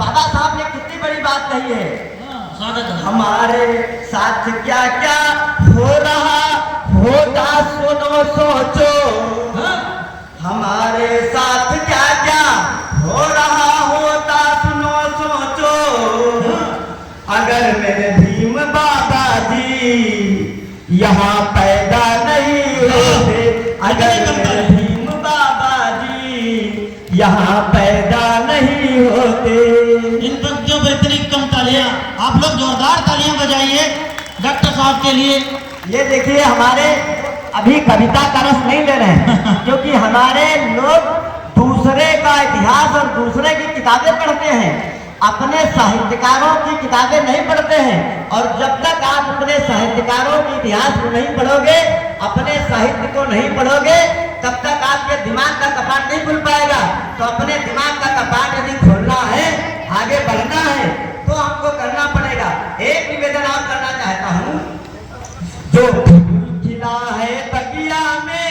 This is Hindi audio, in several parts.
बाबा साहब ने कितनी बड़ी बात कही है। स्वागत है। हमारे साथ क्या क्या हो रहा होता सुनो सोचो, हमारे साथ क्या क्या हो रहा होता सुनो सोचो, अगर मेरे भीम बाबा जी यहाँ पैदा नहीं होते, अगर मेरे भीम बाबा जी यहाँ पैदा नहीं होते। इन बच्चों पर इतनी कम तालियां, आप लोग जोरदार तालियां बजाइए डॉक्टर साहब के लिए। ये देखिए हमारे अभी कविता का रस नहीं ले रहे हैं क्योंकि हमारे लोग दूसरे का इतिहास और दूसरे की किताबें पढ़ते हैं, अपने साहित्यकारों की किताबें नहीं पढ़ते हैं। और जब तक आप अपने साहित्यकारों के इतिहास को नहीं पढ़ोगे, अपने साहित्य को नहीं पढ़ोगे, तब तक आपके दिमाग का कपाट नहीं खुल पाएगा। तो अपने दिमाग का कपाट यदि खोलना है, आगे बढ़ना है, तो हमको करना पड़ेगा। एक निवेदन और करना चाहता हूँ, जो खिला है बगिया में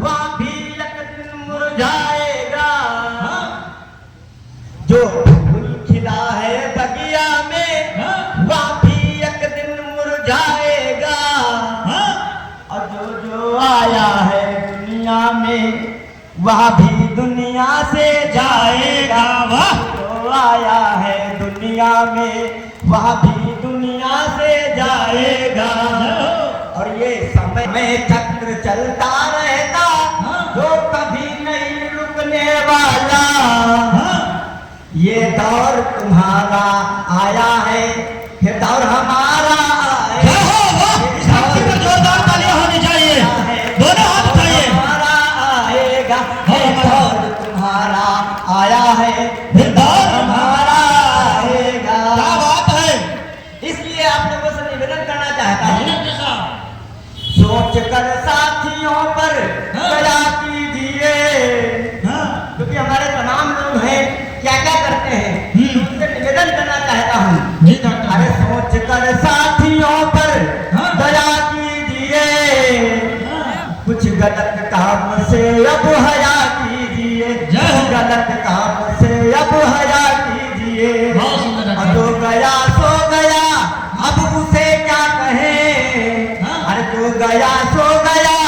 वह भी एक दिन मुरझाएगा, जो फूल खिला है बगिया में वह भी एक दिन मुरझाएगा, और जो जो आया है दुनिया में वह भी दुनिया से जाएगा, वह जो आया है दुनिया में वह भी दुनिया से जाएगा। और ये समय में चक्र चलता रहता जो कभी नहीं रुकने वाला, ये दौर तुम्हारा आया है फिर दौर हमारा आएगा। जोरदार तालियां होनी चाहिए, दोनों हाथ उठाइए। हमारा आएगा, दौर तुम्हारा आया है फिर दौर हमारा आएगा। क्या बात है। इसलिए आप लोगों से निवेदन करना चाहता हूँ, डॉक्टर साहब सोच कर साथियों पर दया कीजिए, क्योंकि हमारे तमाम लोग हैं क्या क्या करते हैं, उनसे निवेदन करना चाहता हूँ। जी डॉक्टर। अरे सोच कर साथियों पर दया कीजिए, कुछ गलत काम से अब हया कीजिए, गलत काम से अब हया कीजिए। बहुत सुंदर। जो गया सो गया अब उसे क्या कहें, अरे जो गया सो गया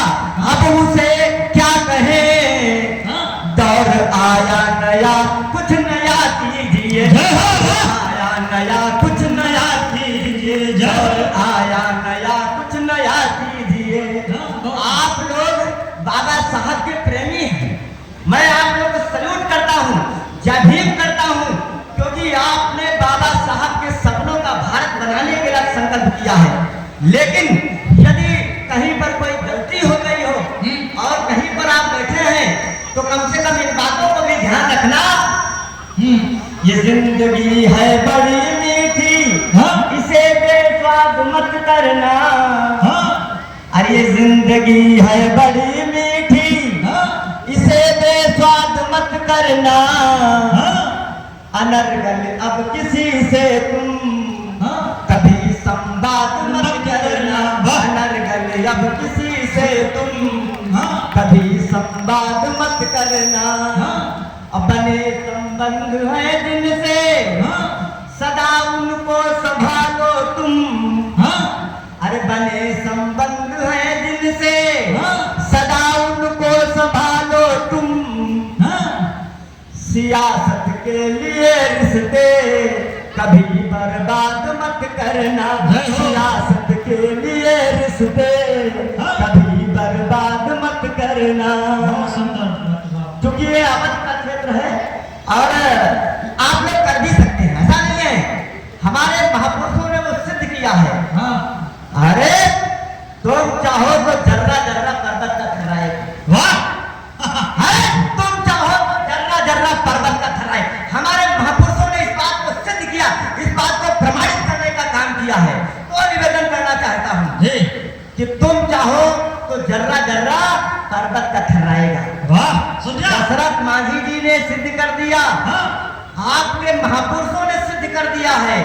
अब उसे क्या कहें, दौर आया नया कुछ नया कीजिए, आया नया कुछ नया कीजिए, दौर आया नया कुछ नया कीजिए। आप लोग बाबा साहब के प्रेमी हैं, मैं आप लोग को सल्यूट करता हूँ, जय भीम करता हूँ, क्योंकि आपने बाबा साहब के सपनों का भारत बनाने के लिए संकल्प किया है। लेकिन यदि कहीं पर कोई गलती हो गई हो और कहीं पर आप बैठे हैं, तो कम से कम इन बातों को भी ध्यान रखना। ये जिंदगी है बड़ी मीठी, इसे बेस्वाद मत करना। अरे ये जिंदगी है बड़ी मीठी, इसे बेस्वाद मत करना। अनर्गल अब किसी से तुम कभी संवाद मत करना, अनर्गल अब किसी से तुम कभी संवाद मत करना। बने संबंध है जिनसे सदा उनको संभालो तुम, अरे बने संबंध है जिनसे सदा उनको संभालो तुम। सियासत के लिए रिश्ते कभी बर्बाद मत करना, सियासत के लिए रिश्ते कभी बर्बाद मत करना। क्योंकि ये अवध का क्षेत्र है और आप लोग कर भी सकते हैं, ऐसा नहीं है, हमारे महापुरुषों ने वो सिद्ध किया है। अरे तुम चाहो तो जर्रा जर्रा पर्वत का ठहराए, वाह, तुम चाहो तो जर्रा जर्रा पर्वत का ठहराए। हमारे महापुरुषों ने इस बात को सिद्ध किया, इस बात को प्रमाणित करने का काम किया है। तो निवेदन करना चाहता हूँ कि तुम चाहो तो जर्रा जर्रा पर्वत का ठहराएगा। वाह, दशरथ मांझी जी ने सिद्ध कर दिया, आपके महापुरुषों ने सिद्ध कर दिया है।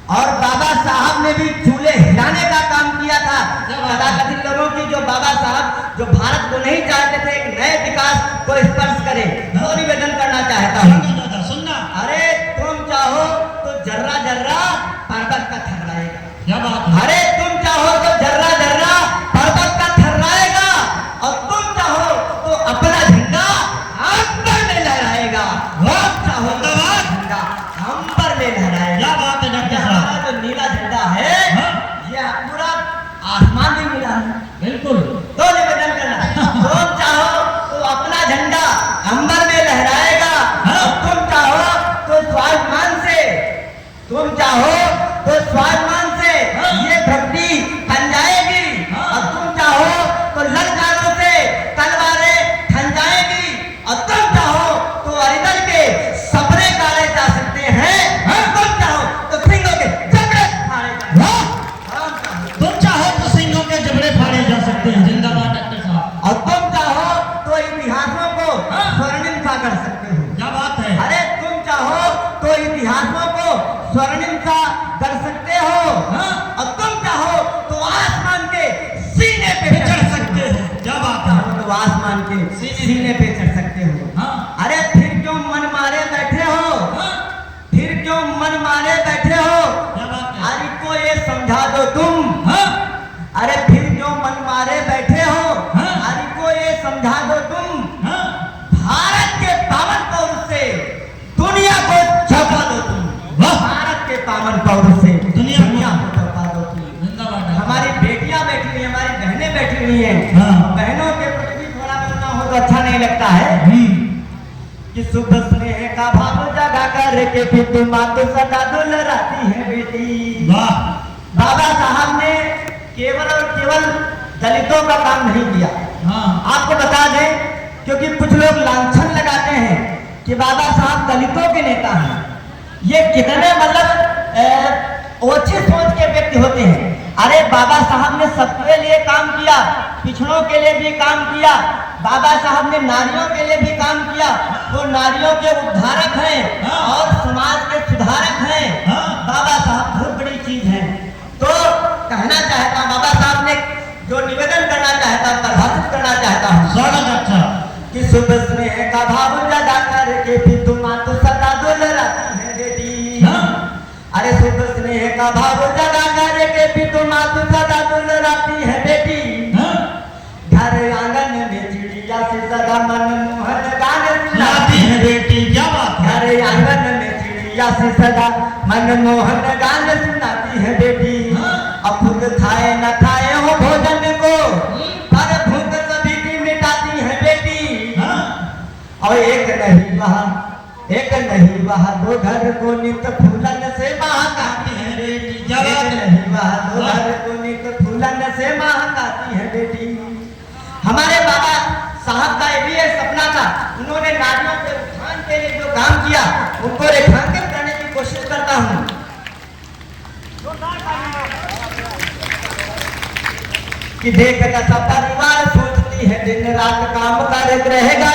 और बाबा साहब ने भी चूल्हे हिलाने का काम किया था। कदाकथित लोगों की जो बाबा साहब जो भारत को नहीं चाहते थे एक नए विकास को स्पर्श करे, वो निवेदन करना चाहता हूँ। सुनना। अरे चाहो तो जिंदाबाद। झंडा अंबर में लहराएगा। क्या बात है डॉक्टर ये साहब। हमारा जो नीला झंडा है हाँ। ये पूरा आसमान में मिला है। बिल्कुल। तो निवेदन करना तुम चाहो तो अपना झंडा अंबर में लहराएगा, हाँ। और तुम चाहो तो स्वाभिमान से, तुम चाहो तो स्वाभिमान से हाँ। ये धरती थन जाएगी, हाँ। और तुम चाहो तो ललकारों से तलवारें थन जाएगी, और तुम चाहो तो अरिदल के सपने गाड़े जा सकते हैं, हाँ। तुम चाहो तो सिंहों के जबड़े फाड़े जा सकते वाह! हैं। तुम चाहो तो सिंहों के जबड़े फाड़े जा सकते हैं। जिंदाबाद डॉक्टर साहब। और तुम चाहो तो इतिहासों को हाँ। स्वर्णिम सा कर सकते हो। क्या बात है। अरे तुम चाहो तो इतिहासों को स्वर्णिम सा कर सकते हो, हाँ। और तुम चाहो तो आसमान के सीने पे चढ़ सकते हो। क्या बात है। चाहो तो आसमान के सीने पे चढ़ सकते हो। हाँ। अरे फिर क्यों मन मारे बैठे हो, हाँ। फिर क्यों मन मारे बैठे हो, क्या बात है। अरे को ये समझा दो तुम। हाँ। अरे फिर क्यों मन मारे बैठे हो, हाँ। अरे को ये समझा दो तुम। हाँ। भारत के पावन पौरुष से दुनिया को झपा दो तुम। वाह! भारत के पावन पौरुष से दुनिया को झपा दो तुम। जिंदाबाद डॉक्टर। हमारी बेटियां बैठी हुई हैं, हमारी बहनें बैठी हुई हैं। हाँ। बहनों के प्रति भी थोड़ा बोलना हो तो अच्छा नहीं लगता है कि शुभ स्नेह का भाव जगा कर के भी तुम तो सदा दुलराती है बेटी। वाह! बाबा साहब ने केवल और केवल दलितों का काम नहीं किया। हाँ। आपको आपको बता दें, क्योंकि कुछ लोग लांछन लगाते हैं कि बाबा साहब दलितों के नेता हैं। ये कितने मतलब ओछी सोच के व्यक्ति होते हैं। अरे बाबा साहब ने सबके लिए काम किया, पिछड़ों के लिए भी काम किया, बाबा साहब ने नारियों के लिए भी काम किया। वो नारियों के उद्धारक हैं हाँ। और समाज के सुधारक हैं। हाँ। बाबा साहब बहुत बड़ी चीज है। तो कहना चाहता हूं, बाबा साहब ने जो निवेदन करना चाहता, परिभाषित करना चाहता हूं स्वागत अच्छा। कि शुभ स्नेह का भाव जगा करके भी तुम तो सदा दुलराती है बेटी। हाँ। अरे शुभ स्नेह का भाव जगा करके भी तुम तो सदा दुलराती है बेटी। हाँ। घर आंगन में चिड़िया से सदा मनमोहन गान लाती है बेटी। क्या बात है। घर आंगन में चिड़िया से सदा मनमोहन गान सुनाती है बेटी। हाँ। अब खुद खाए न खाए हो भोजन को, पर भूख सभी की मिटाती है बेटी। हाँ। और एक नहीं वह दो घर को नित फूलन से महकाती है बेटी। क्या बात एक है। नहीं वह दो घर को नित फूलन से महकाती है बेटी। हमारे बाबा साहब का ये भी एक सपना था। उन्होंने नारियों के उत्थान के लिए जो काम किया उनको रेखांकित करने की कोशिश करता हूँ। कि देख सब परिवार सोचती है दिन रात काम कर रहेगा